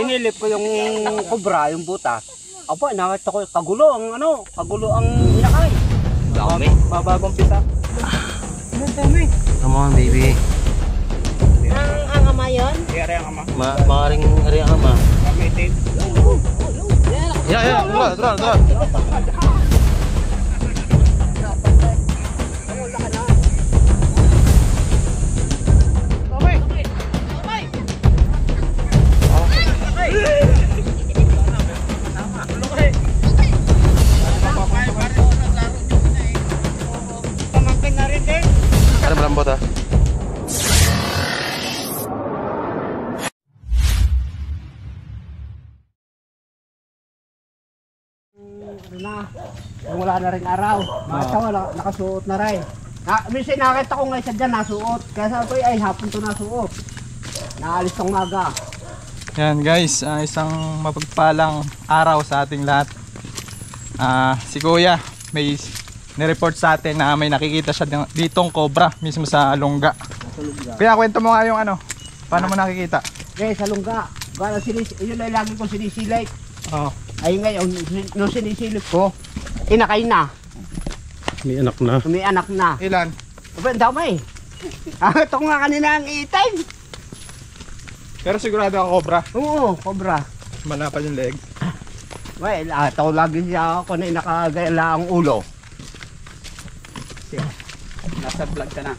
Sinilip ko yung kubra, yung butas. Aba, nakita ko kagulo ang inakay. Dami. Babagong pisa. Dami. Come on, baby. Ang ama yun? Iyari ang ama. Maaring ari ang ama. Kami itin. Ya, tara. Pamangkin na rin din. Ano malambot ah? Wala na rin araw. Nakasuot na rin. Minsan nakita ko nga isa dyan nasuot. Kaya sabi ko ay hapon to nasuot. Naalis tong maga. Yan guys, isang mapagpalang araw sa ating lahat. Si Kuya may nireport sa atin na may nakikita siya ditong cobra mismo sa lungga. Kaya kwento mo nga yung paano mo nakikita? Okay, sa lungga. Yun ay lagi kong sinisilip. Oh. Ay ngayon, nung sinisilip ko, inakay na. May anak na. May anak na. Ilan? Aba, ang dami. Ito nga kanina ang itim. Pero sigurado ang cobra. Oo, cobra. Malapad yung leg. Well, ito lagi siya ako na inakagala ang ulo. Nasa vlog ka na.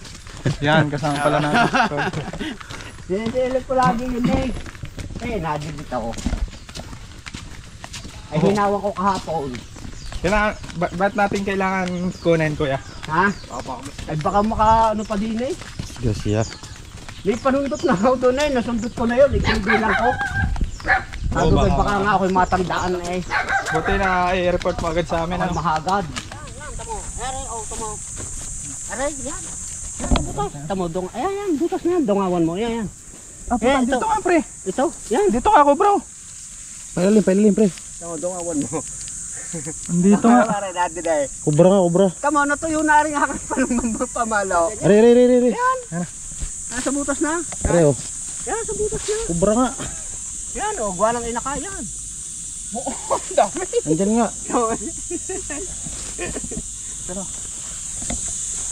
Yan, kasama pala natin. Sinisilip ko lagi yun eh. Eh, nadibit ako. Ay, hinawa ko kahapon. Ba't natin kailangan kunin, Kuya? Ha? Ay, baka ano pa din eh. Gasya. May panundot na ako doon eh. Nasundot ko na yun. Ikibilang ko. Sabi ko, baka nga ako'y matandaan eh. Buti na i-report mo agad sa amin. Ako'y mahagad. Aray, yan. Tamo, ayan, butas na yan. Dongawan mo, yan. Ayan, dito ka, pre. Ito, yan. Dito ka, bro. Pailalim, pre. Tamo, dongawan mo. Dito nga. Kubra. Tamo, natuyo na rin aking palungang pamalo. Are. Yan. Nasa butas na. Are oh. Yan, sa butas na. Kubra nga. Yan, o, guwalang inakayan. Oo, dami. Andyan nga.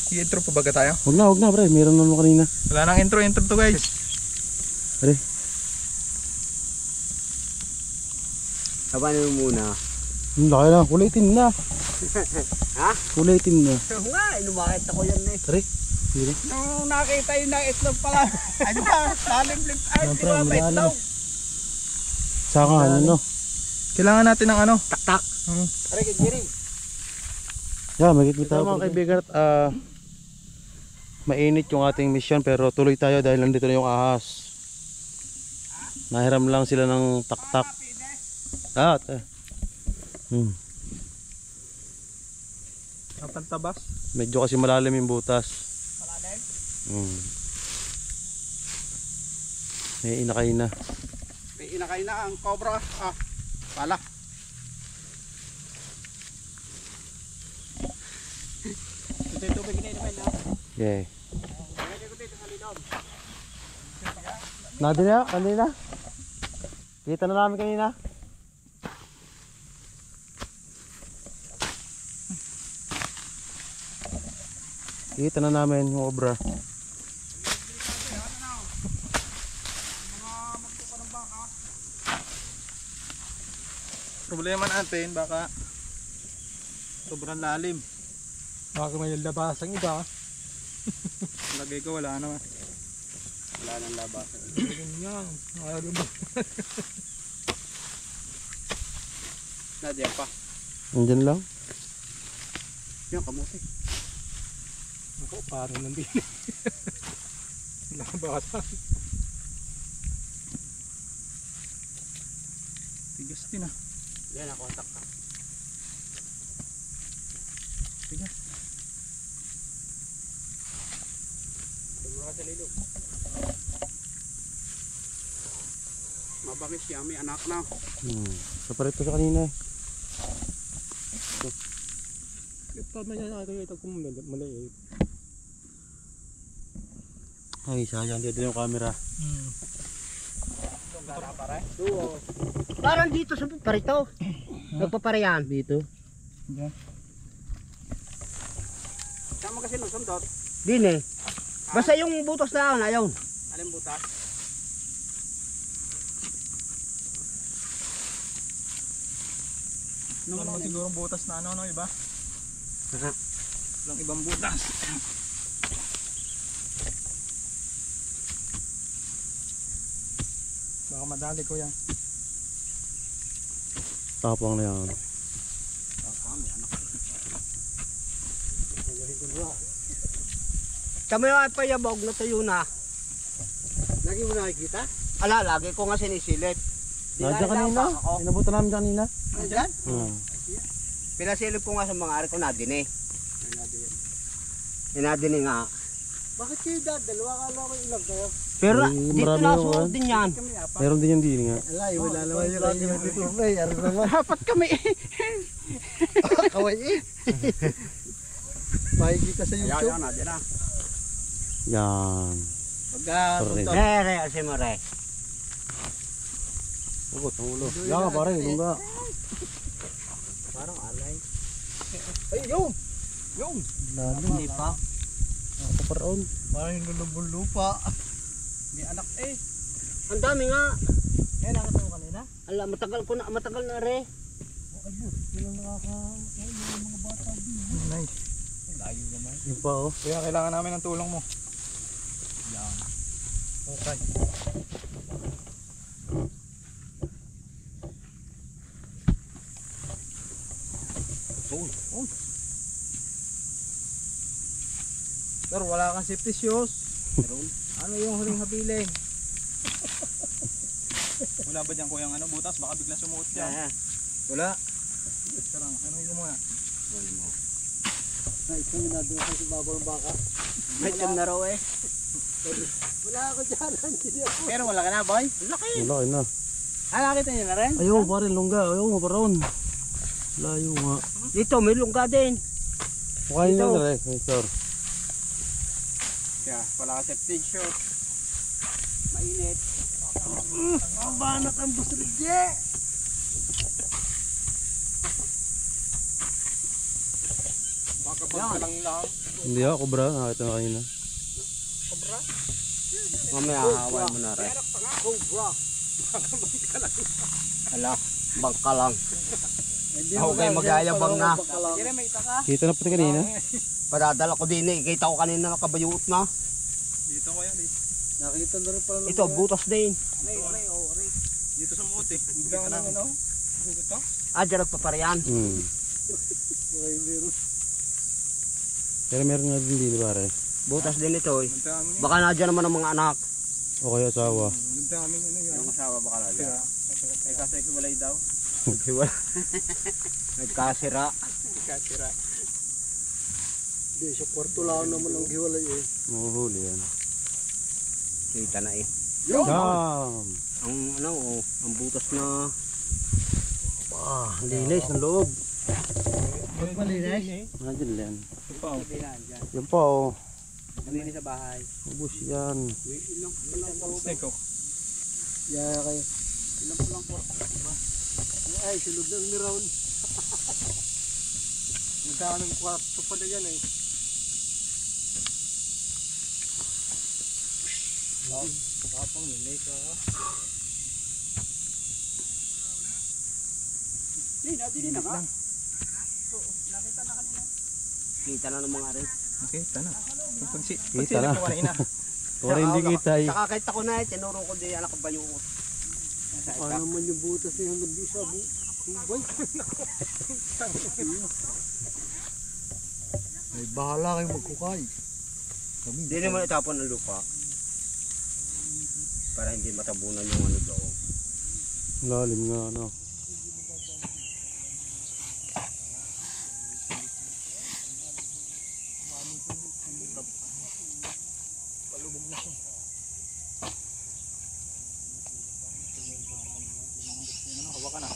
I-intro pa baga tayo? Huwag na, pre. Meron naman kanina. Wala nang intro to guys. Are. Sabanin mo muna. Laki na. Kulay itim na. Ha? Kulay itim na. Oo nga, inumakit ako yan eh. Are. Dire. Nung nakita yun na itlog pala. Ano ba? Lalim-lim. Ay, di ba may itlog? Saka no. Kailangan natin ng Tak-tak. Aray, Jerry. Yeah, magkikita ko mga kaibigan at mainit yung ating mission pero tuloy tayo dahil nandito na yung ahas. Nahiram lang sila ng tak-tak. Napantabas. Medyo kasi malalim yung butas. Malalim? May inakay na. May inakay na ang cobra. Pala. Ito tubig na naman. Yeah. Nadira, kanina. Kita na namin kanina. Kita na namin yung obra. Problema natin baka sobrang lalim. Baka may labasang iba. Lagay ko wala naman. Wala nang labasan. Yan. Nadiyan pa. Andyan lang. Yan, kamuti. Ako, parang nandito. Labasan. Tigas din ah. Yan, ako atak ka. Tigas. Tumura sa lilo. Mabangis siya, may anak na. Kaparito sa kanina eh. Tama niya natin ito kung maliit. Ay, sayang dito yung camera. Oo. Parang dito sa parito. Nagpaparehan. Dito. Diyan. Tama kasi nung sundot. Din eh. Basta yung butas na ayaw. Alin butas? Ano siguro butas na ano, iba? Aha. Walang ibang butas. Baka madali ko yan. Tapang na yan. Kami yung payabog na tuyo na. Lagi mo nakikita? Ala, lagi ko nga sinisilip. Nandiyan kanina. Inabutan namin kanina. Nandiyan? Pinasilip ko nga sa mga ari ko na din eh. Inadini nga. Bakit kayo dad? Dalawa ka lang ilang kayo. Pero Ay, dito marami nasuot yung, din yan. Meron din yung dini nga. Alay, wala naman yung kayo dito. Ay, ari naman. Dapat kami. Kaway eh. Pakikita sa YouTube. Ayan, ayan na. Yan. Sorry. Re, kasi mo re. Ugot ang ulo. Yan nga pare, lungga. Parang alay. Ay, yung! Yung! Lalo. Hindi pa. Kaparoon. Parang yung lulubong lupa. May anak eh. Ang dami nga. Eh, nakita mo kanina? Ala, matagal na re. Okay, bus. Ilang yung mga bata din. Nice. Layo naman. Yung pa oh. Kaya kailangan namin ng tulong mo. Yan. Okay. Pero wala kang safety shoes. Ano yung huling habiling? Wala ba dyan kuyang ano, butas? Baka biglang sumuot dyan. Wala. Karang, ano yung muna? May itong ginagawa ko sa bago ng baka. May itong na raw eh. Wala ako dyan. Pero wala ka na boy? Laki. Wala na. Nakita niyo na rin? Ayaw pare, lungga. Ayaw kaparoon. Layo nga. Dito may lungga din. Mukhain Dito. na rin. Sir. Kaya wala ka safety shoes. Mainit. Ang banat ang busridye. Baka bang lang lang. Hindi ako, bra. Nakita na kanina. Mamaya hahawan mo na rin. Hala, bangka lang. Okay, mag-ayabang na. Kita na pati kanina. Padadala ko din eh. Kita ko kanina nakabayuot na. Dito ko yan eh. Nakita na rin pala. Ito, butas din. Dito sa muot eh. Biglang ano? Ito? Ah, dyan nagpaparehan. Pero meron nga din dito pare. Butas din ito eh. Magdaming Baka na dyan naman ang mga anak. O kaya asawa. Magdaming ano yan. Yung asawa baka na dyan. Eh kasi hiwalay daw. Nagkasira. Katira. Di, sa kwarto lang naman ang hiwalay eh. Mahuhuli yan. Kita na eh. Damn! Ang ano oh, ang butas na. Ah, linis ng loob. Malinis? Nandiyan yan. Ito pa oh. Yan pa oh. Malinis sa bahay. Ubus yan. Ilang palang po. Snake oh. Yaya kayo. Ilang palang po. Ay, sulod ng niroon. Ang daming kwarto pala yan eh. Tapang linis ah. Hindi na ka. Nakita na kanina. Kita na ng mga rin. Okay, tana. Kita na. Ko kanina. Wala hindi kita eh. Saka kahit ako na eh, tinuro ko di anak ko ba yung ano naman yung butas niya hanggang di sa tubay. Ay, bahala kayo magkukay. Hindi naman itapon ang lupa. Para hindi matabunan yung ano daw. Lalim nga ano. Hawakan na.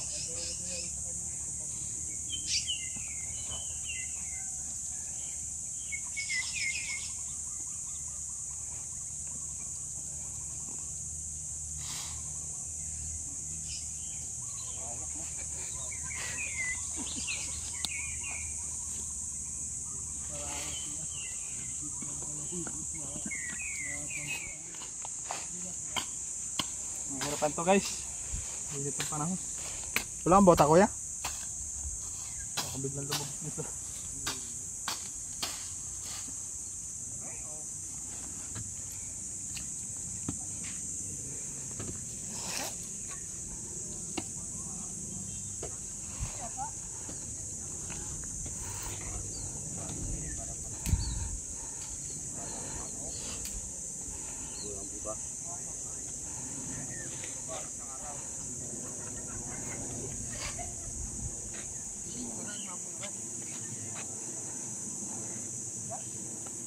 Hirapan to guys. Init ang panahon. Wala kang bota kuya? Ako biglang lumabas nito.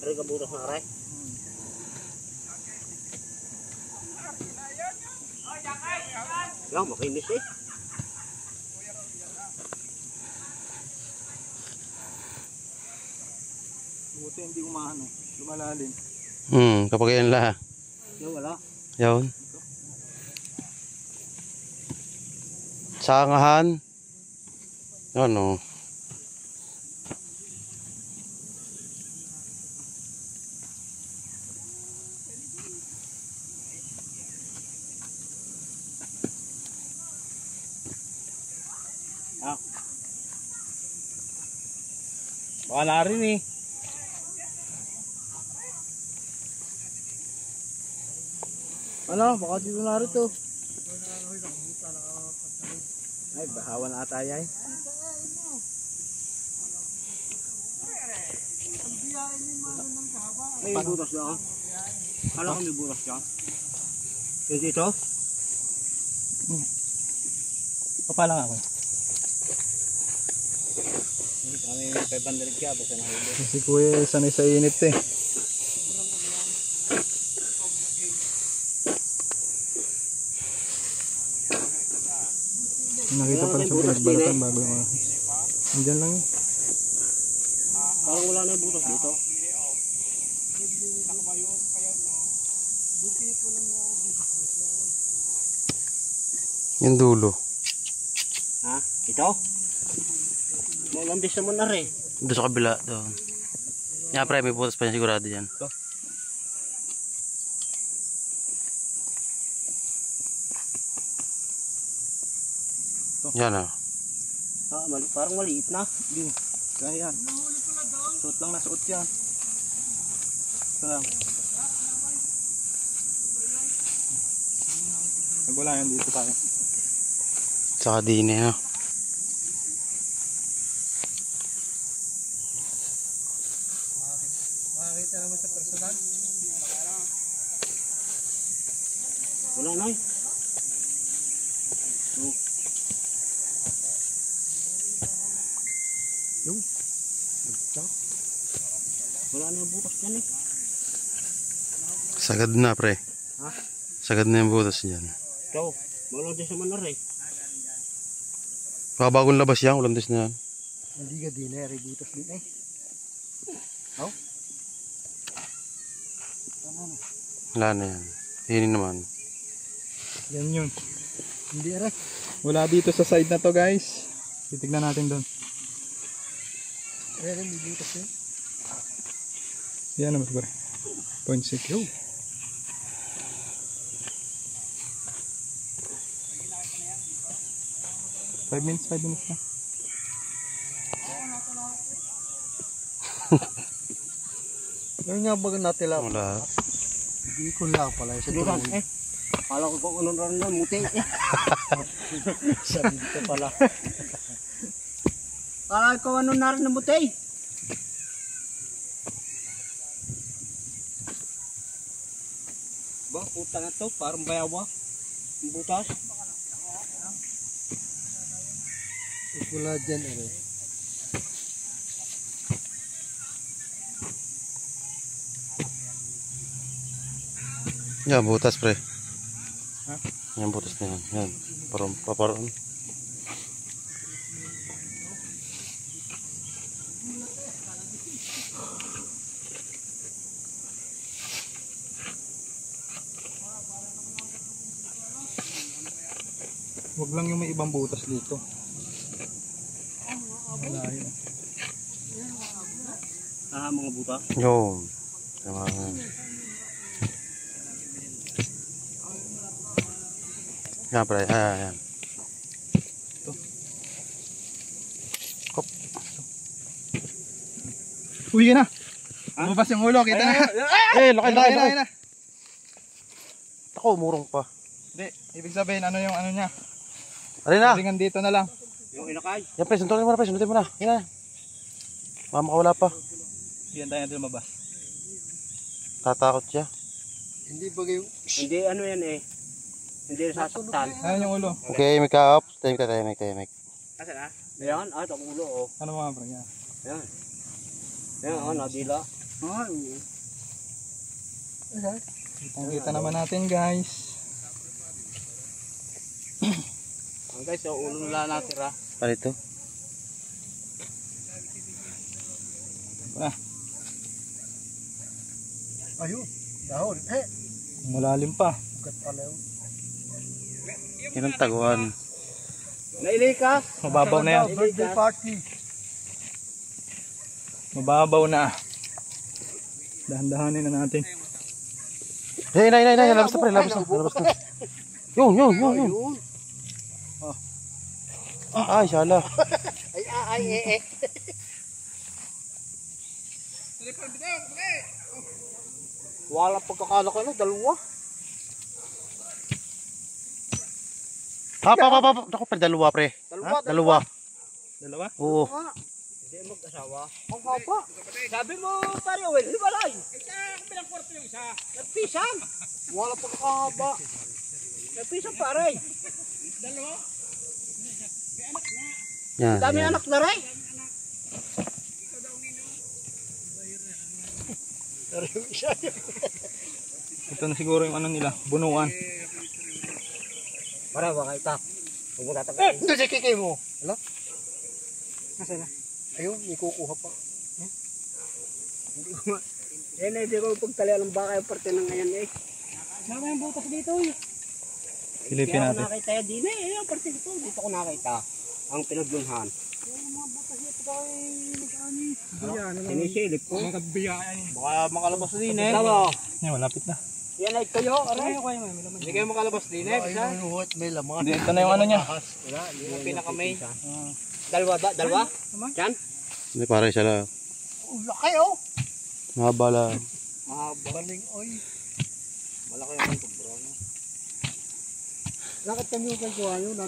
Aray ka butas na aray. Yan, makinis eh. Buti hindi umahano. Lumalalim. Kapag yan lahat. Yan, wala. Yun. Sangahan. Ano? Baka na rin eh. Ano? Baka dito na rin to. Ay, bahawan ata yan. May butas na. Kala ko may butas ka. Yung dito? Papalang ako. Kami 500 kaya basta nahuli. Si kuya sanay sa init eh. Nakita pala siya pinagbalatan bago yung ahos. Andyan lang yun. Parang wala na yung butas dito. Yung dulo. Ha? Ito? Malambis naman na rin. Doon sa kabila. Doon. Yan pre, may butas pa yan sigurado yan. Yan ah. Ah, parang maliit na. Hindi. Kaya yan. Suot lang na suot yan. Ito lang. Pag wala yan dito tayo. Saka din eh. Makakita naman sa personal. Wala na eh. Yung. Wala na yung butas dyan eh. Sagad na pre. Ha? Sagad na yung butas dyan. Ikaw, malambis naman na rin. Bagong labas yan, ulam na yan. Hindi ka din eh, butas din eh. Oh? Wala na yan. Hinin naman. Yan yun. Hindi rin. Wala dito sa side na to guys. Titignan natin doon. Rin, may butas yun. Yan naman siguro. 0.6. Yo. Five minutes na. Ngayon nga baga natin lang. Wala. Hindi ko lang pala. Sa duran eh. Kala ko kung ano rin na muti eh. Sa dito pala. Kala ko ano na rin na muti. Ba, puta na to. Parang bayawa. Ang butas. Wala dyan eh. Yan, butas pre. Ha? Yan, butas na yan. Yan. Paparoon. Huwag lang yung may ibang butas dito. Wala yun. Ah, mga butas. Yun. Tama. Yan pare. Yan. Uy, yun na. Lumabas yung ulo, kita na. Laki na. Ako, umurong pa. Hindi, ibig sabihin, ano yung ano niya. Alin na. Sabihin dito na lang. Yung inakay. Yan pre, suntukin mo na pre, suntukin mo na. Yan na. Makawala pa. Yan tayo natin lumabas. Tatakot siya. Hindi bagay. Hindi ano yan eh. Hindi nasasaktan. Ano yung ulo? Okay, may ka-up. Tahimik. Asa na? Ayan, ang ulo oh. Ano mga bro niya? Ayan. Ayan, nabila. Ay, Kita naman natin guys. ang guys, yung ulo nila natira. Palito. Ayun, dahon. Malalim pa. Ugat pala yun. Yan ang taguan. Nailikas. Mababaw na yan. Birthday party. Mababaw na. Dahan-dahanin na natin. Hey, nay. Labas na pre, labas na. Yun. Ay, sala. Ay. Wala pagkakala ko na, dalawa. Ako pre, dalawa pre. Dalawa. Dalawa? Oo. Hindi mag-asawa. Ang haba. Sabi mo, pare, well, hiwalay. Bilang kwarto yung isa. Nagpisan. Wala pagkakahaba. Nagpisan pare. Yan. Dami anak na rin. Ito na siguro yung ano nila, bunuan. Para ba kayo tak? Huwag mo tatagayin. Hindi si kikay mo. Hala? Nasaan na? Ayun, may kukuha pa. Yan hindi ko pagtalian ng baka yung parte ng ngayon eh. Nama yung butas dito eh. Silipin Kaya natin. ako nakita din eh. Yung parte dito. Dito ko nakita. Ang pinaglunhan. Sinisilip ko. Baka makalabas din eh. Tama. Yan, malapit na. Yan ay kayo. Aray. Hindi kayo makalabas din eh. May laman. Hindi, ito na yung ano niya. Wala. Yung pinaka-main. Dalawa ba? Dalawa? Yan? Hindi pare, siya lang. Laki oh. Mahaba lang. Baling oy. Malaki yung kubra. Bakit kami yung kagwa yun?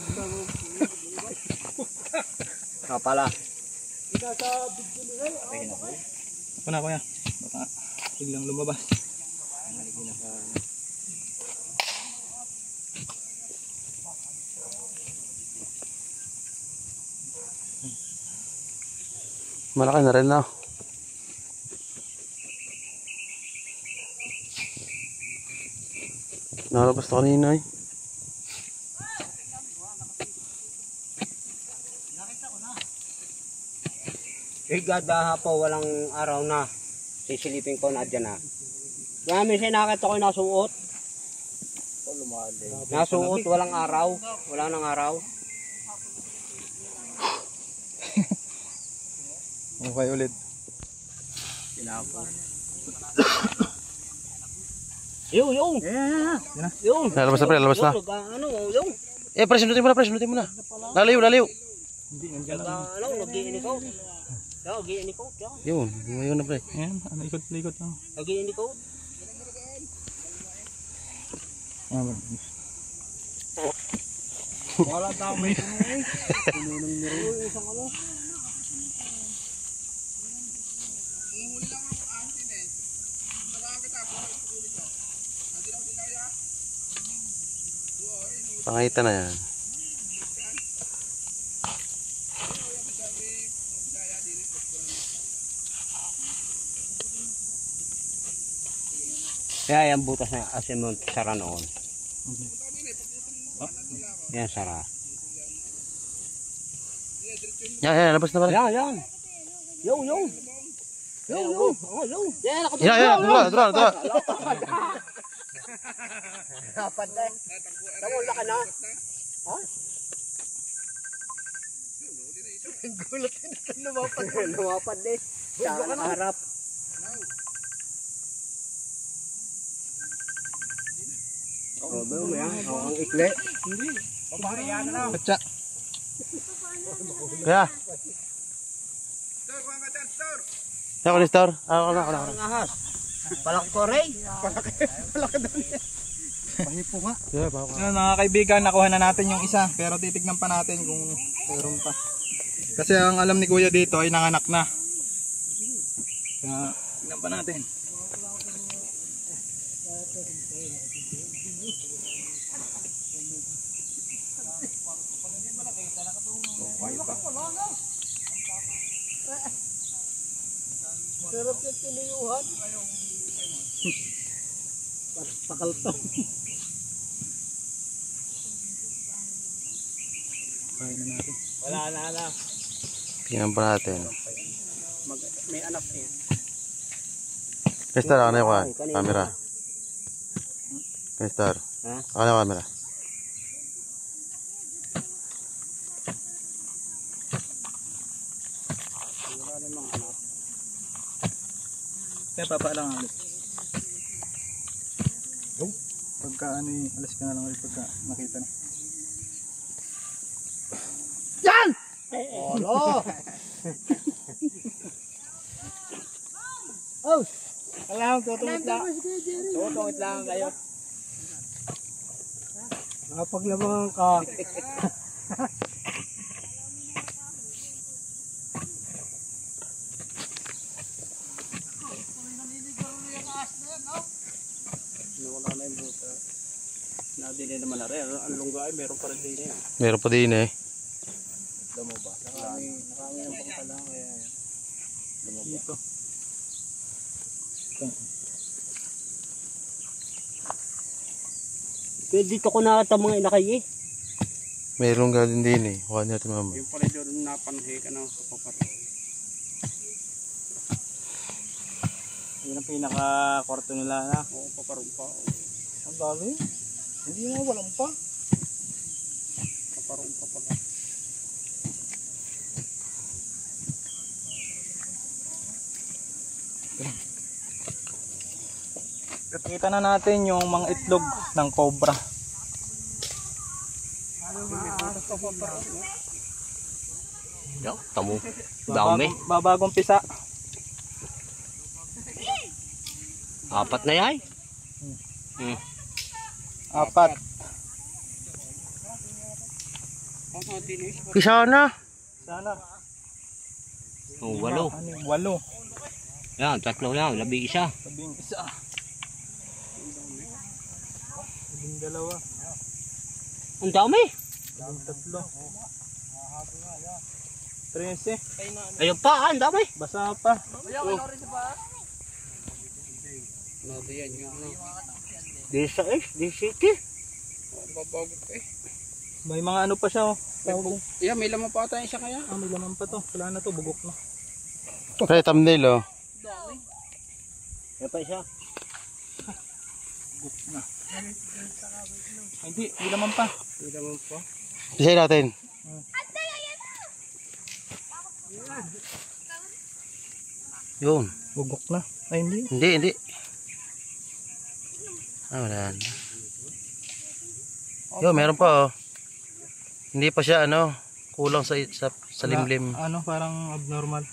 Pala. Ako na kuya. Baka biglang lumabas. Malaki na rin na. Nalabas na kanina eh. Gada po walang araw na. Sisilipin ko na dyan na. Kaya minsan nakita ko yung nasuot. Nasuot, walang araw. Wala nang araw. Okay ulit. Yung. Yung. Nalabas na pre, lalabas na. Ano, yung. Pre, sundutin mo na. Lalayo. Hindi, nandiyan lang. Ano, nag-iinig ko. Nag-iinig ko. Yun na pre. Ayan, ano, ikot-ikot lang. Nag-iinig ko. Ayan, Wala tao may pinunong niro. Isang ano. Pangita na yan. Kaya yung butas na asin mo sara noon. Yan sara. Yan, labas na pare. Yan. Yung. Yung. Yan, dura. Dapat na. Tawala ka na. Ha? Gulat na lumapad. Lumapad eh. Sa harap. Ang ikli. Katsa. Kaya. Ako ni Star. Ako na. Ang ahas. Palak ko rin. Pahipo nga. Yeah, baka. Yun, mga kaibigan, nakuha na natin yung isa. Pero titignan pa natin kung mayroon pa. Kasi ang alam ni Kuya dito ay nanganak na. Kaya tignan pa natin. Sarap yung tinuyuhan. Pakalto. Kaya na natin. Wala na. Tingnan pa natin. May anak eh. Kay Star, ako na yung camera. Kay Star. Ha? Ako na yung camera. Kaya papaalang alis. Pagka ano eh, alis ka na lang ulit pagka nakita na. Yan! Olo! Oh! Alam, tutungit lang. Tutungit lang kayo. Nakapaglabangan ka. Nawala na yung buta. Nadili naman na rin. Ang lungga ay meron pa rin din eh. Meron pa din eh. Damo ba? Nakami ng bangka lang. Kaya damo ba? Dito. Pero dito ko nakita mga inakay eh. Meron galing din eh. Huwag natin mama. Yung pala doon napanhi ka na sa paparo. Yun ang pinaka-kwarto nila na. Oo, paparong pa. Ang dami. Hindi nga, walang pa. Paparong pa pala. Kita na natin yung mga itlog ng cobra. Yo, tamo. Dami. Babagong pisa. Apat na yan. Apat. Isa na. Sana. Oh, walo. Ano yung walo? Yan, tatlo lang. Labi isa. Sabing isa. Sabing dalawa. Ang dami. Sabing tatlo. 13. Ayun pa, ang dami. Basa pa. Yan nga. 16, 17. Babago pa eh. May mga ano pa siya oh. Yeah, may laman pa tayo siya kaya. May laman pa to. Wala na to, bugok na. Kaya thumbnail oh. Yan pa siya. Bugok na. Ay, hindi laman pa. May laman pa. Isa natin. Yun. Bugok na. Ay, hindi. Hindi. Ah, wala na. Yo, meron pa oh. Hindi pa siya ano, kulang sa limlim. Ano, parang abnormal.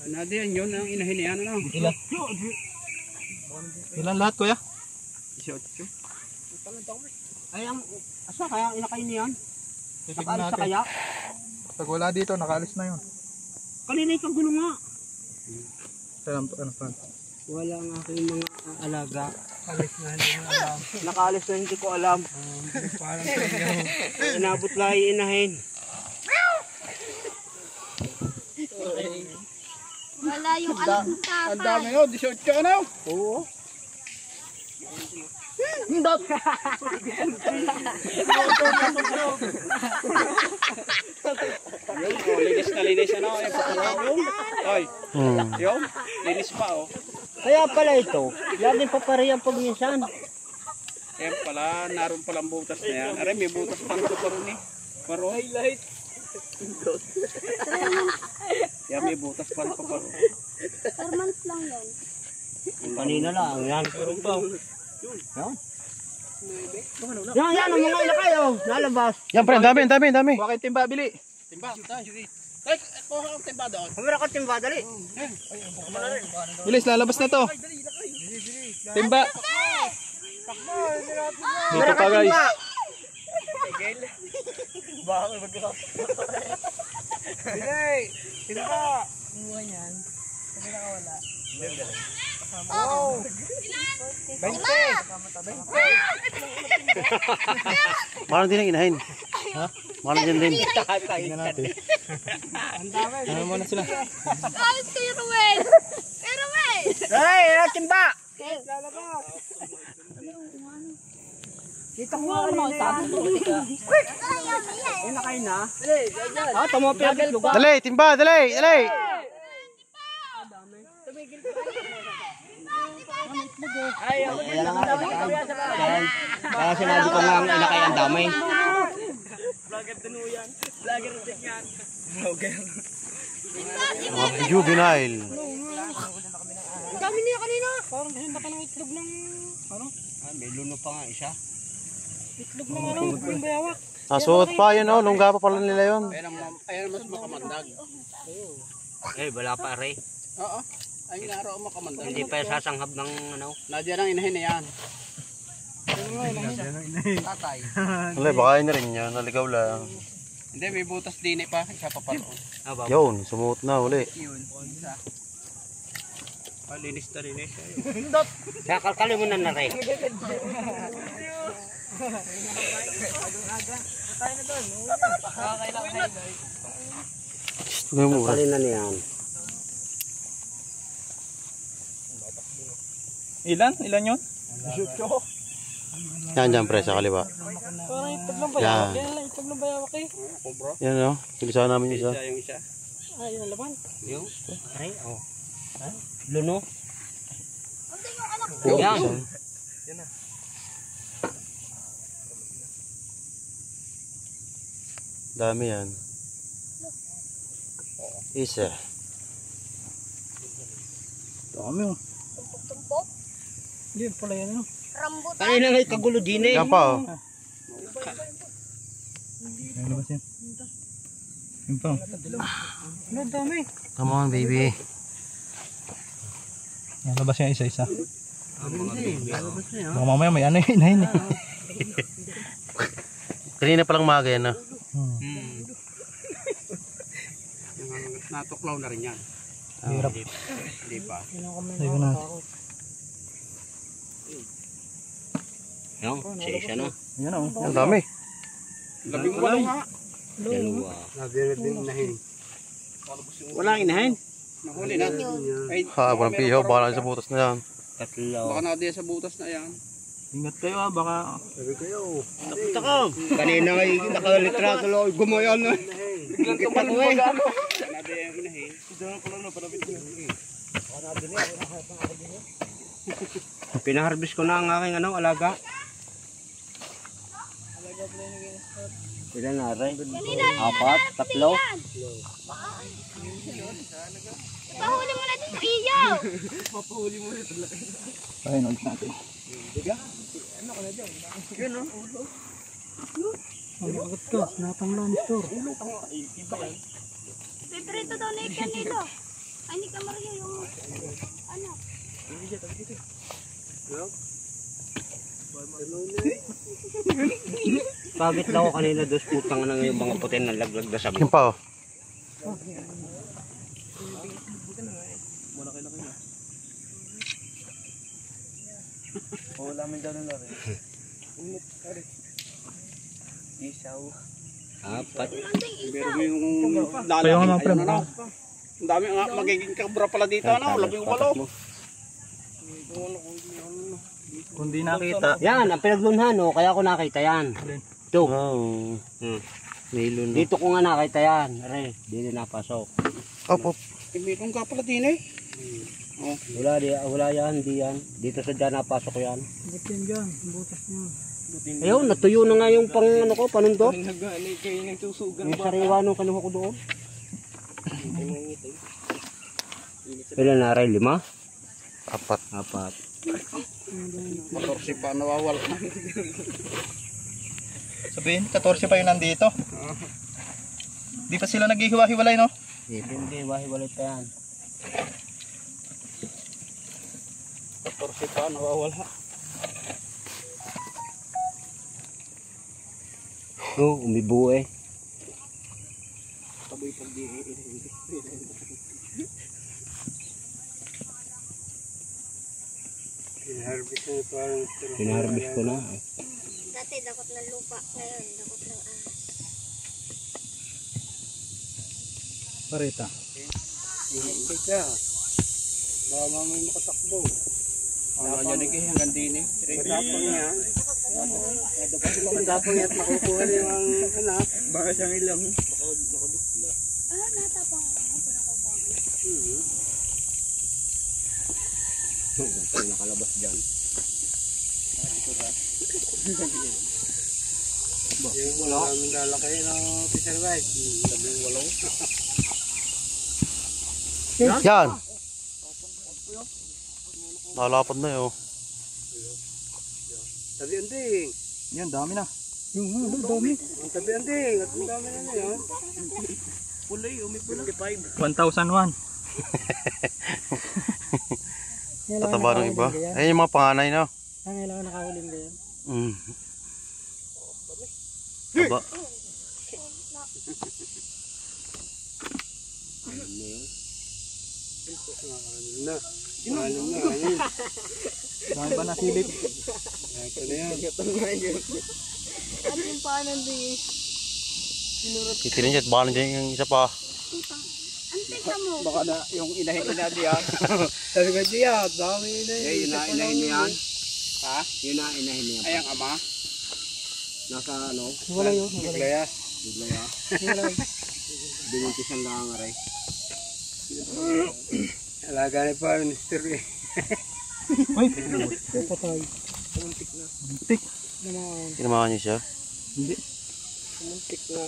Ano yan yun ang inahinian ano? Ilan? Ilan lahat kuya? 18. Ay, ang asa kaya ang inakay niyan? Titignan Nakaalis na natin. kaya? Pag wala dito, nakaalis na yun. Kanina ikang gulo nga. Ano pa? Wala ang aking mga alaga. Nakaalis na hindi ko alam. Parang sa inyo. Inabot lang inahin. Wala yung anak ng tatay. Ang dami yun, 18 ano? Oo. Hindot! Linis na linis ano? Ay, yun, linis pa oh. Kaya pala ito, yan din paparehang pag minsan. Yan pala, naroon palang butas na yan. Aray, may butas pa ito pa rin eh. Paro. Highlight. Yan, may butas pa rin pa paro. 4 months lang yan. Kanina lang, yan. Yan, ang mga ilakay, oh. Nalabas. Yan pre, ang dami, ang dami, ang dami. Huwag kayong timba, bili. Timba, tayo. Ay, kuha kang timba doon. Kamera ka timba, dali. Bilis, lalabas na to. Timba. Dito pa guys. Parang din ang inahin. Ha? Parang din din. Ano muna sila? Ayos kayo, Ruel. Kay Ruel. Ay, yan, timba. Ilakay na. Ah, tamo pinagil lugar. Dali, timba, dali, dali. Kaya sinabi ko nga ilakay ang dami. Mga juvenile. Dami niya kanina. Parang ganda ka ng itlog ng ano? Ah, may luno pa nga isa. Itlog ng ano? Yung bayawak. Nasuot pa yun, oh. Lungga pa pala nila yun. Ayan mas makamandag. Eh, wala pa rin. Oo. Ay naro ang makamandag. Hindi pa sasanghab ng ano. Nadyan ang inahin na yan. Tatay. Wala, baka yun na rin yan. Naligaw lang. Hindi, may butas din pa. Isa pa paroon. Yun, sumuot na, uli. Yun. Isa. Linis na rin eh. Kaya kalkali mo na rin. Tingnan mo, Kalkali na niyan. Ilan? Ilan yun? yan dyan, pre, sa kaliwa. Parang itlog ng Yan. Yan lang, itlog ng bayawak eh. Yan, oh. Pilisahan namin yung isa. Isa yung isa. Ay, yung laban. Yung? Aray, oh. Luno? Yan. Dami yan. Isa. Dami oh. Tumpok. Hindi pala yan oh. Rambutan. Kanina nga kagulo din eh. Yan pa, oh. Ano ba siya? Yung pa. Ano dami? Come on, baby. Nalabas yan isa-isa. Baka mamaya may ano yun inahin eh. Kanina palang maga yan, oh. Natuklaw na rin yan. Hirap. Hindi pa. Ayun na. Yung, siya no? Yan oh. Ang dami. Labing walong ha. Dalawa. Walang inahin. Nahuli na. Ay, Ha, walang pihaw. Baka lang sa butas na yan. Tatlo. baka nakadiya sa butas na yan. Ingat kayo ah, baka... Nakita ko. Kanina nga yung nakalitrato lang. Gumayan na. Biglang tumalong baga ano. Nakadiya yung inahin. Diyan ko lang na, parabit na. Pinaharbis ko na ang aking ano, alaga. Ilan na rin? Apat? Tatlo? Pahuli mo na dito sa iyaw. Ayun, ulit natin. Piprito daw na ikan nito. Ay, hindi ka Mario yung ano. Bakit daw ako kanina dos putang na yung mga putin na laglag na sabi? Yan pa, oh. Apat. Pero yung lalaki, ayun na. Ang dami nga, magiging kabra pala dito, ano? Labing walo. Kung di nakita. Yan, ang pinaglunhan no, kaya ako nakita yan. Ito. Oh. Milo na. Dito ko nga nakita yan. Are, dito napasok. Op, op. Meron ka pala din eh. Wala yan, di yan. Dito sa dyan napasok yan. Ayun, natuyo na nga yung pang ano ko, panundot. Yung sariwa nung kanuha ko doon. Ilan na rin? 5? Apat. 14 pa nawawala. Sabihin, 14 pa yung nandito. Di pa sila naghihiwa-hiwalay, no? Hindi, wahi-walay pa yan. 14 pa nawawala. Umibu eh. Pinaharbis ko na. Dati dakot ng lupa, ngayon dakot ng ahas. Parita. Hindi ka. Baka mamay makatakbo. Ano yan eh, hanggang din eh. Matapang niya. Matapang niya at makukuha niya ang anak. Baka siyang ilang. Ah, natapang ako. Pinakupangan. Nakalabas dyan. Yung wala kaming lalaki ng Fisher White. 18. Yan. Nalapad na yun. Tabi anding. Yan, dami na. Dami. Ang tabi anding. At ang dami na yan. Pulay, umipula. 1,001. Tataba ng iba. Ayun yung mga panganay na. Kailangan nakahuling din. Taba. Na. Dami ba nasilip? Ito na yan. Ano yung paanan din? Titirin siya at baka nandiyan yung isa pa. Antik ka mo. Baka na yung inahin-ina diyan. Sabi ko diyan, dami inahin. Yun na inahin niyan. Ha? Yun na inahin niyan. Ay, ang ama? Nasa ano? Wala yun. Biglaya. Biglaya. Binuntisan lang ang aray. Alaga na pa yung Mr. eh. Uy! Patay. Muntik na. Muntik. Tinamahan niyo siya. Hindi. Muntik na.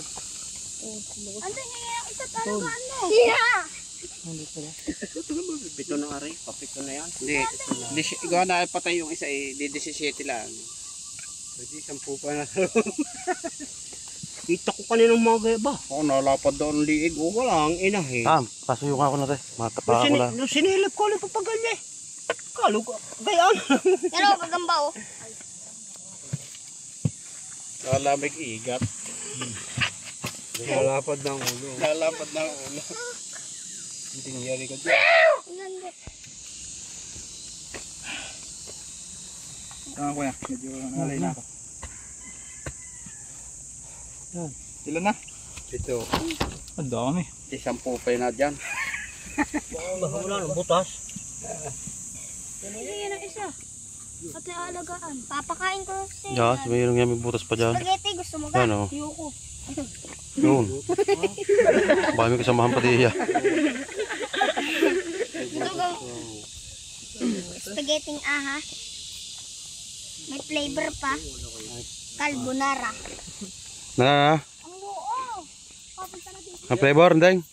Antik niya yung isa talagaan mo. Yeah! Pito na aray. Papito na yan. Hindi. Ikaw na patay yung isa eh. Di 17 lang. Pwede 10 pa na. Kita ko kaninang mga ba? Oo, nalapad daw ang liig. O, wala ang inahin. Pasuyo nga ako na rin. Matapa ako lang. Nung sinilip ko ulit papagalya eh. Kalog, gayaan. Pero kagamba oh. Lalamig igat. Lalapad ng ulo. Lalapad ng ulo. Hindi nangyari ka dyan. Tama kuya, medyo nalay na ako. Ilan na? Ito. Ang dami. 10 pa na dyan. Wala ng butas. Yan ang isa. At alagaan. Papakain ko siya. Yan, mayroong yan may butas pa dyan. Spaghetti, gusto mo ka? Ano? Yuko. Yun. Baka may kasamahan pati iya. Spaghetti ahas. May flavor pa. Carbonara. Na. Ang loo. Papunta na dito. Ang flavor, Ndeng?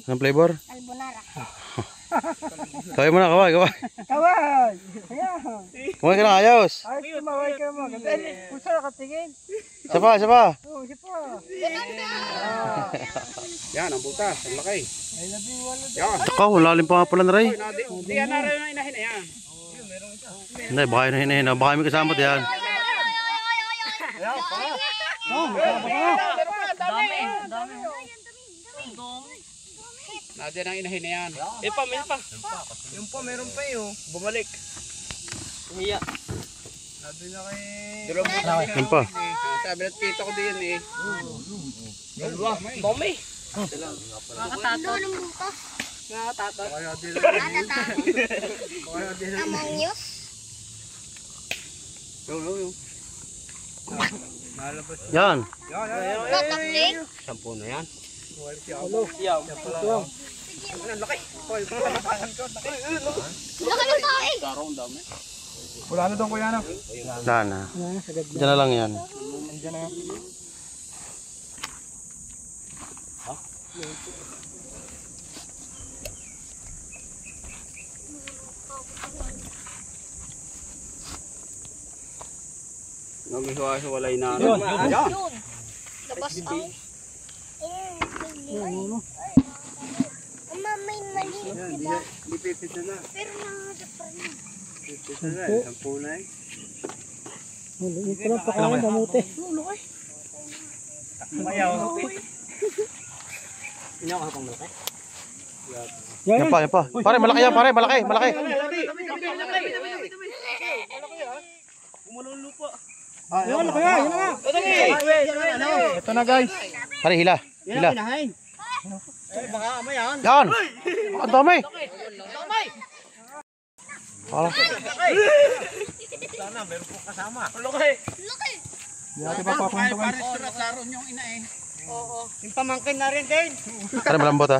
Ang flavor? Carbonara. Kaway mo na, kaway. Kaway! Kaway ka na, ayos. Ay, tumaway ka mo. Kung saan nakatingin? Isa pa. Oo, siya pa. Ganun na. Yan, ang butas. Ang laki. Ay, nabiwala. Yan. Ako, lalim pa nga pala na rin. Hindi yan na rin ang inahin na yan. Hindi, baka yun hinahin. Baka may kasama diyan. Nadyan ang inahin na yan. Meron pa. Yung pa, meron pa yun. Bumalik. Umiya. Nadyan na kay... Yan pa. Sabi na't kita ko din eh. Dalawa. Dami. Lulong bukas. Nakatatat. Natata. Among Diyos. Yung. Yan. Tataklik. 10 na yan. Laki ng tae. Darong dami. Wala na doon kuya na. Wala na. Diyan na lang yan. Nandiyan na yan. Naghihiwalay na. Yun. Yun. Labas ang... Ama, may maliit, diba? Lipipit na. Pero nangadap pa rin. Lipipit na. Sampu na eh. Maliit ko lang pakain, kamuti. Mayaw. Inyaw ka pang malaki? Yan pa. Pare, malaki yan, pare. Malaki. Yun, laki yan. Ito na guys. Pare, hila. Baka ama yan. Yan. Ang dami. Pala. Sana, meron po kasama. Laki. Hindi natin papapunta guys. Pares laron yung ina eh. Oo. Yung pamangkin na rin din. Pare, malambot ha.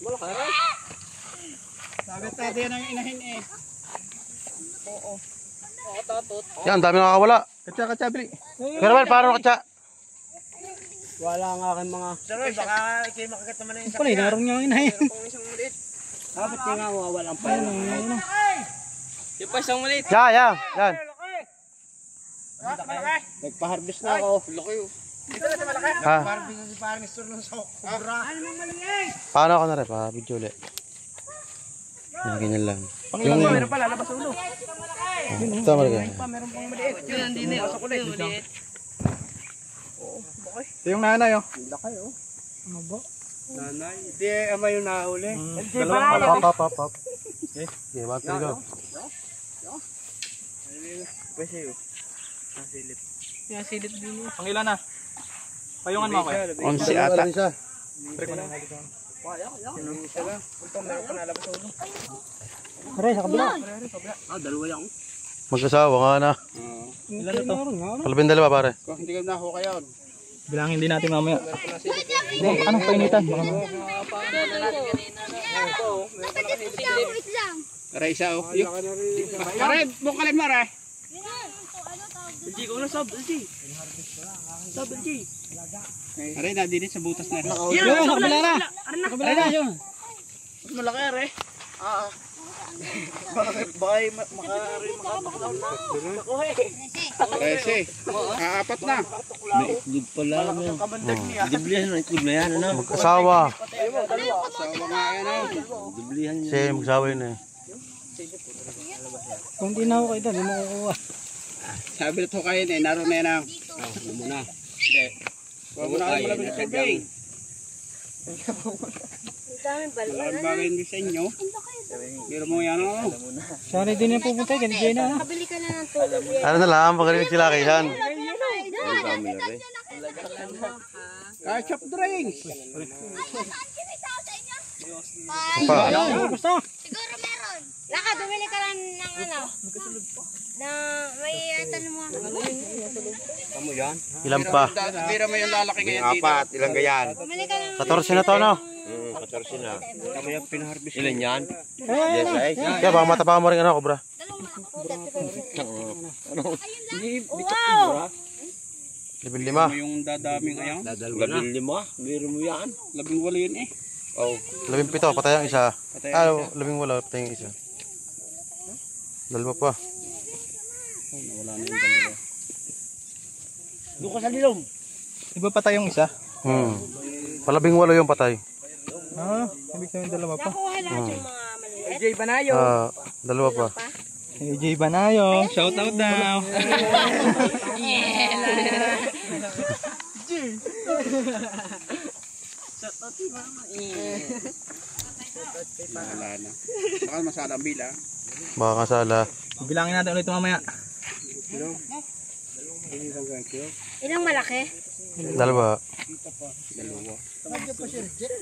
Malaki rin. Sabi tayo yan ang inahin eh. Oo. Oo, tatot. Yan, dami nakakawala. Katsa, bili. Pero naman, paano nakatsa? Wala nga aking mga... Saroy, baka kayo makagat naman na yung sakya. Pala, inarong niya ang inahin. Meron pang isang maliit. Dapat nga nga wawalan pa yun. Yung pa isang maliit. Yan. Nagpa-harvest na ako. Laki yun. Dito na si malaki. Ha? Harvest na si parang istor ng sobra. Ano mong maliit? Paano ako na rin? Pa-video ulit. Yan, ganyan lang. Pangilan mo. Meron pala, labas ulo. Ito, malaki. Meron pang maliit. Yun, hindi na. Pasok ulit. Maliit. Ito yung nanay oh. Laki oh. Ano ba? Nanay. Hindi ama yung nahuli. Dalawang malaki. Pop. Okay, ba't go? Pwede yun. Nasilip. Nasilip din yun. Pangilan na. Payungan mo ako. 11 ata. Meron pa nalabas ulo. Pare, sa kabila. Dalawa yan. Magkasawa nga na. Ilan na to? Palabing dalawa, pare. Kung hindi ka naho kayo. Bilangin din natin mamaya. Anong painitan? Wait lang. Aray isa oh. Aray, bukalin mo aray. LG ko na sab, LG. Sab, LG. Aray, nadinit sa butas na. Yun, kabila na. Aray na yun. Mas malaki aray. Baka makapakalaw na. Aray, apat na. Naitlog pala. Diblihan na, itlog na yan. Magkasawa. Sawa nga yan oh. Diblihan Kasi magkasawa yun eh. Kung di na ako kayo doon, hindi mo kukuha. Sabi na ito kayo eh, naroon na yan ang. Huwag mo na. Hindi. Huwag mo na kayo malabas sa survey. Walang bagay din sa inyo. Pero mo yan oh. Sana din yung pupunta, ganito na. Kabili ka na ng tubig. Ano na lang, pagkarinig sila kailan. Kahit soft drinks. Pa. Siguro meron. Laka, bumili ka lang ng ano. Na may tanong mo. Kamu yan? Ilan pa? Bira mo yung lalaki ngayon dito. Apat, ilang gayan? Bumili ka ng... 14 na to, no? 14 na. Kamu yung pinaharvest. Ilan yan? Kaya baka matapa mo rin ano, Cobra. Wow! 15. Kamu yung dadaming ayan? 15? Bira mo yan? 18 yun eh. Oh. 17, patay ang isa. 18, patay ang isa. Dalawa pa. Wala na yung dalawa. Doon ka sa lilong. Iba pa tayong isa? Palabing 8 yung patay. Ibig sabihin dalawa pa. Nakuha lahat yung mga maliit. Jay Banayo. Dalawa pa. AJ Banayo, shout out daw. Wala na. Baka masala ang bila. Baka kasala. Bilangin natin ulit mamaya. Ilang malaki? Dalawa.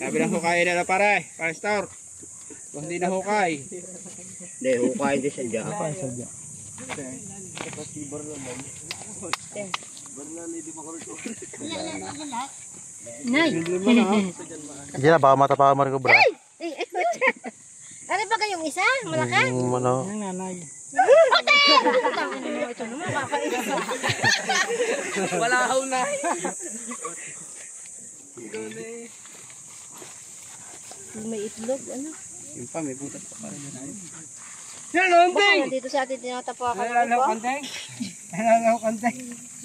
Sabi na hukay na pare. Pastor. Kung hindi na hukay. Hindi, hukay din siya dyan. Nay! Hindi na, baka matapa mo rin, Cobra. Ano ba kayong isa? Malaki? Ano? Ito naman, kakaisa. Walahaw na. May itlog, ano? Yung pa, may butas pa rin yun. Baka dito sa atin tinatapakan. Ano, kandeng? Nagalaw konti.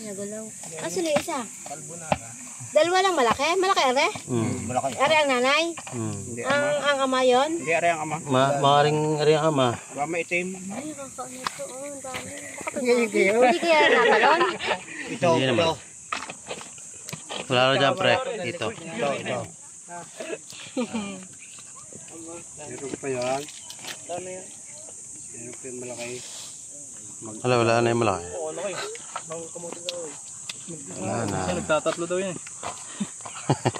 Nagalaw. Ah, sila isa. Dalawa lang malaki? Malaki are? Malaki. Are ang nanay? Ang ama yon? Hindi, ari ang ama. Maaring ari ang ama. Ba maitim. Ay, kakao nito. Oh, ang dami. Hindi kaya natalon? Ito, Hindi naman. ito. Wala na dyan, pre. Dito. Ito. Meron pa yan. Ano yan? Meron pa yung malaki. Wala na yung malaki. Oo, malaki. Wala na. Kasi nagtatatlo daw yan.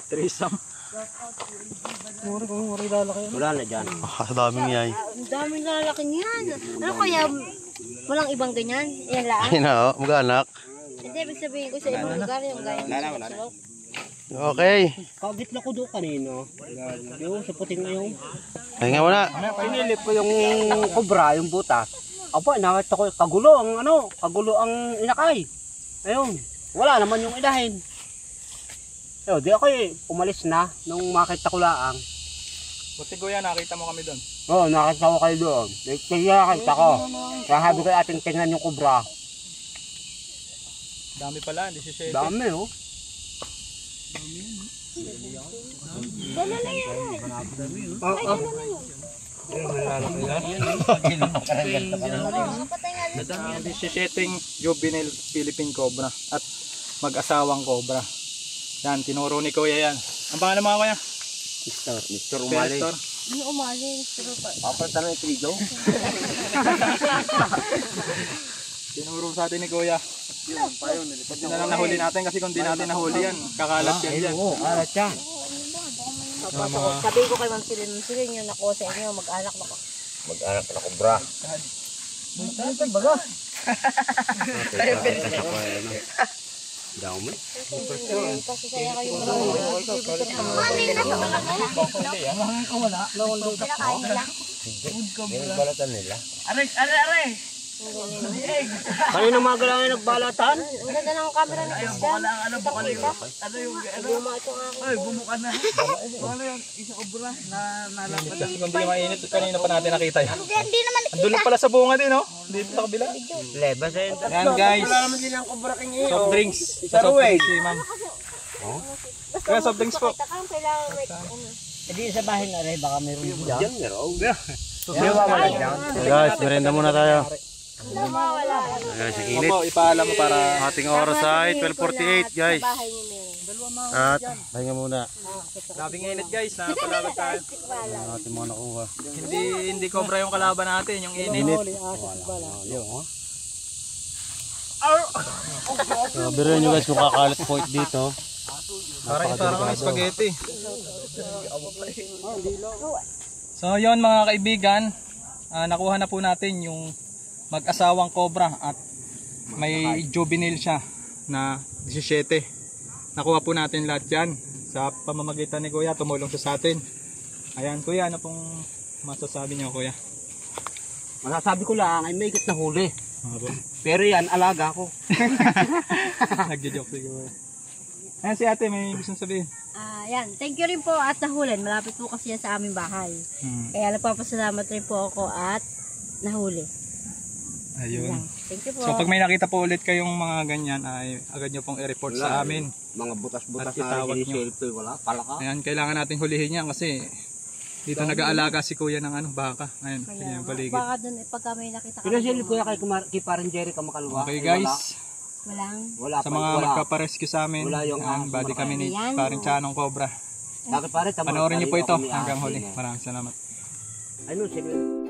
Trisam. Wala na dyan. Sa daming yay. Ang daming lalaki niyan. Ano kaya walang ibang ganyan? Yan lang. Ayun na, oh. Mag-anak. Hindi, ibig sabihin ko sa ibang lugar yung gaya. Wala na. Okay. Kagit na ko doon kanino. Yung sa puting ngayon. Pahinga muna. Pinilip ko yung kubra, yung butas. Aba, nakita ko kagulo ang inakay. Ayun. Wala naman yung inahin. Ayun, di ako umalis na nung makita ko laang. Buti kuya, nakita mo kami doon. Oo, nakita ko kayo doon. Nakita ko. Kaya sabi ko ating tingnan yung kubra. Dami pala, 17. Dami oh. Wala na yan. Kapatay nga din. 17 juvenile Philippine Cobra at mag-asawang cobra. Yan, tinuro ni kuya yan. Ang pangalan mo kuya? Mr. Umali. Pastor. Ano umali? Papalitan na yung trigo. Tinuro sa atin ni kuya. Buti na lang nahuli natin kasi kung di natin nahuli yan, kakalat yan dyan. Oo, alat siya. Sabi ko kay Ma'am Silin yung nakuha sa inyo, mag-alak na ko. Mag-anak na kubra. Daw mo. Kasi saya kayo Balatan nila. Are! Kanina umaga lang yung nagbalatan? Ang ganda ng camera ni Christian. Luma ito nga ako. Kasi kung di mainit, kanina pa natin nakita yan. Hindi naman Andun lang pala sa bunga din, no? Dito sa kabila. Lebas eh. Yan guys, soft drinks. Sa soft drinks si ma'am. Kaya soft drinks po. nakita ka, kailangan may ano. Hindi sa bahay na rin, baka meron dyan. Dyan meron. Guys, merenda muna tayo. Wala. Guys, ang init. Opo, ipaalam mo para Ating oras ay 12:48 guys. Sa bahay niyo meron. At pahinga muna. labing init guys, napalaban tayo. Ang ating mga nakuha. Hindi cobra yung kalaban natin, yung init. Biruin nyo guys kung kakalat po dito. Parang spaghetti. So yon mga kaibigan, nakuha na po natin yung mag-asawang cobra at may juvenile siya na 17. Nakuha po natin lahat yan sa pamamagitan ni kuya, tumulong siya sa atin. Ayan kuya, ano pong masasabi niyo kuya? Masasabi ko lang ay may na huli. Pero yan, alaga ko. Nagjo-joke si kuya. Ayan si ate, may gusto sabihin. Yan, thank you rin po at nahulin. Malapit po kasi yan sa aming bahay. Kaya nagpapasalamat rin po ako at nahuli. Ayun. Yan. Thank you po. So pag may nakita po ulit kayong mga ganyan ay agad nyo pong i-report sa amin. Mga butas-butas At itawag na nyo. rin wala. Palaka. Ayan, kailangan natin hulihin yan kasi dito nag-aalaga si kuya ng baka. Ayan, tingnan yung paligid. Baka dun pagka may nakita ka. Pinasilip ko yan kay Parang Jerry ka makalwa. Okay guys, Wala. sa mga magpaparescue sa amin, Wala yung ayan, body kami ni Ayan. paring Chanong Cobra. Bakit pare? Panoorin nyo po ito hanggang huli. Maraming salamat. Ano, sige.